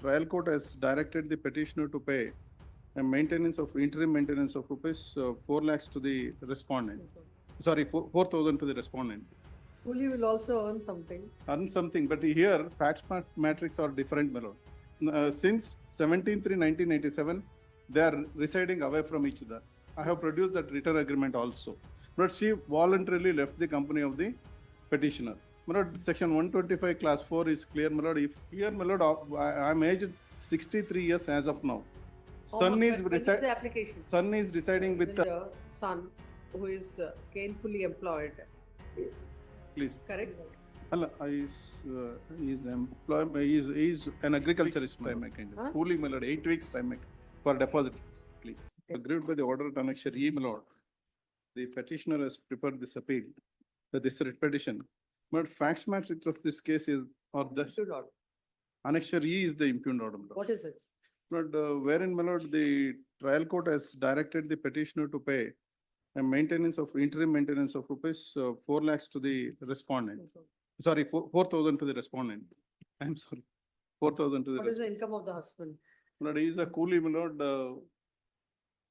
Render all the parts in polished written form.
trial court has directed the petitioner to pay a maintenance of interim maintenance of rupees 4 lakhs to the respondent. Sorry, 4,000 to the respondent. Fully will also earn something. Earn something, but here facts matrix are different, my lord. Since 17/3/1987, they are residing away from each other. I have produced that written agreement also. But she voluntarily left the company of the petitioner. My lord, section 125 class 4 is clear, my lord. If here, my lord, I am aged 63 years as of now. Son is residing with the son who is gainfully employed. Please. Correct? Is an agriculturist time kind of. Fully, my lord, 8 weeks time for deposit. Please. Agreed by the order at annexure E, my lord. The petitioner has prepared this appeal, this writ petition. But facts matrix of this case is, or the annexure E is the impugned order. What is it? But wherein, my lord, the trial court has directed the petitioner to pay a maintenance of interim maintenance of rupees 4 lakhs to the respondent. Sorry, 4,000 to the respondent. I'm sorry, 4,000 to the. What is the income of the husband? Lord, he is a coolie, my lord.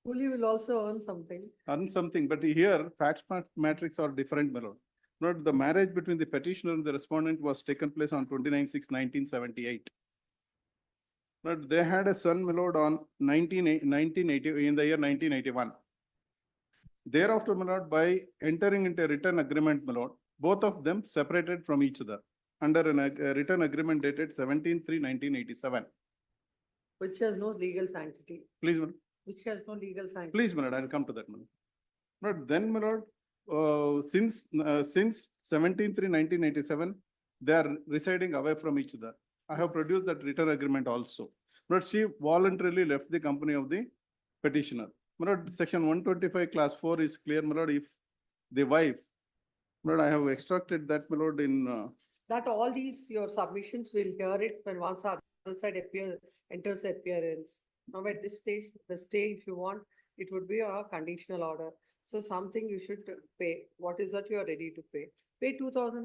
Coolie will also earn something. Earn something, but here facts matrix are different, my lord. Lord, the marriage between the petitioner and the respondent was taken place on 29/6/1978. But they had a son, my lord, on 1980 in the year 1981. Thereafter, my lord, by entering into a written agreement, my lord, both of them separated from each other under a written agreement dated 17/3/1987. Which has no legal sanctity. Please, my lord. Which has no legal sanctity. Please, my lord, I'll come to that, my lord. But then, my lord, since 17/3/1987, they are residing away from each other. I have produced that written agreement also. But she voluntarily left the company of the petitioner. My lord, section 125 class 4 is clear, my lord. If the wife, my lord, I have extracted that, my lord, in that all these your submissions will hear it when once the other side enters the appearance. Now at this stage, the stay, if you want, it would be a conditional order. So something you should pay. What is that you are ready to pay? Pay 2,000.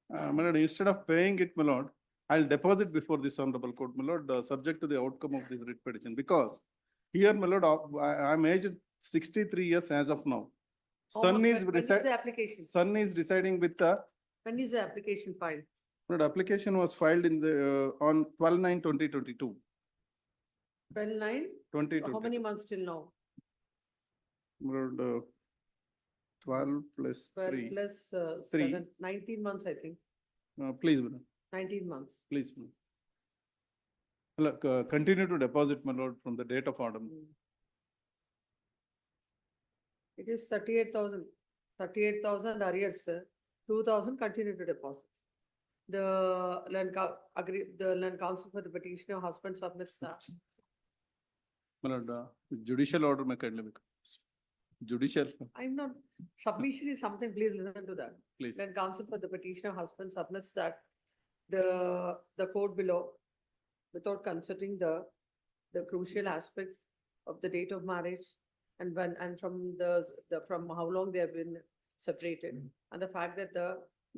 My lord, instead of paying it, my lord, I'll deposit before this honorable court, my lord, subject to the outcome of this writ petition. Because here, my lord, I'm aged 63 years as of now. Son is residing with the. When is the application filed? The application was filed in the on 12/9/2022. 12/9? How many months till now? Lord, 12 plus 12 3. plus 3. 7, 19 months, I think. Please, madam. 19 months. Please, madam. Look, continue to deposit, my lord, from the date of order. It is 38,000. 38,000 arrears, sir. 2,000 continue to deposit. The land counsel for the petitioner husband submits that. My lord, judicial order may kindly be. Judicial. I'm not. Submission is something. Please listen to that. Please. Land counsel for the petitioner husband submits that the court below, without considering the crucial aspects of the date of marriage and when and from from how long they have been separated, and the fact that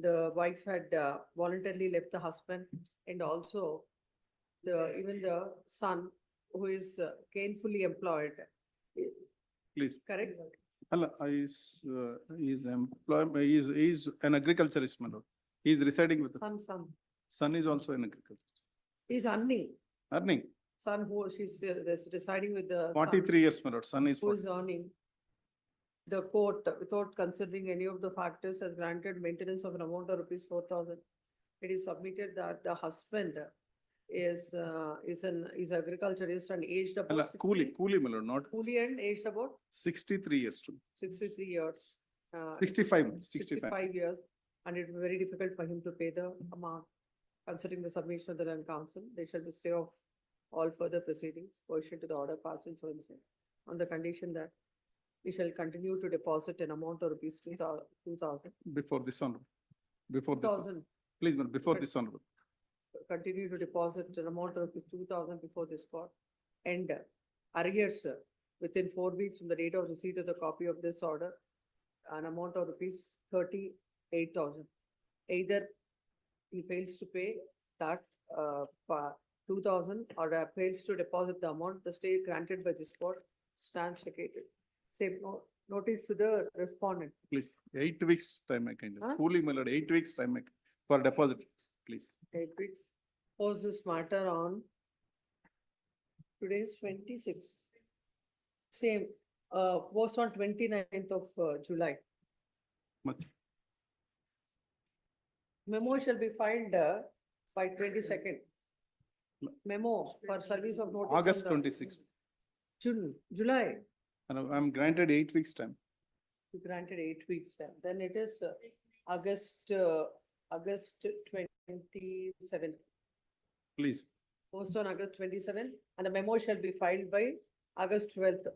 the wife had voluntarily left the husband, and also even the son who is gainfully employed. Please. Correct? He's an agriculturist, my lord. He is residing with the son is also an agriculturist. He's earning. Earning. Son who she's residing with the 43 years, my lord. Son is who is earning. The court, without considering any of the factors, has granted maintenance of an amount of rupees 4,000. It is submitted that the husband is agriculturist and aged about 60. Coolie, my lord, not coolie, and aged about 63 years too. 63 years. 65 years, and it will be very difficult for him to pay the amount. Considering the submission of the land counsel, they shall be stay off all further proceedings pursuant to the order passed in so on the condition that we shall continue to deposit an amount of rupees 2,000. Before this honorable. Before this. 2,000. Please, madam, before this honorable. Continue to deposit an amount of rupees 2,000 before this court. And arrears within 4 weeks from the date of receipt of the copy of this order, an amount of rupees 38,000. Either he fails to pay that 2,000 or fails to deposit the amount, the stay granted by this court stands vacated. Same notice to the respondent. Please, 8 weeks time I can, Huh? Cooling, my lord, 8 weeks time for deposit, please. 8 weeks. Post this matter on today's 26. Same, post on 29th of July. Much. Memo shall be filed by 22nd. Memo for service of notice. on August the- 26. July, And I'm granted 8 weeks time. you granted 8 weeks then. Then it is August 27th. Please, Post on August 27th, and the memo shall be filed by August 12th.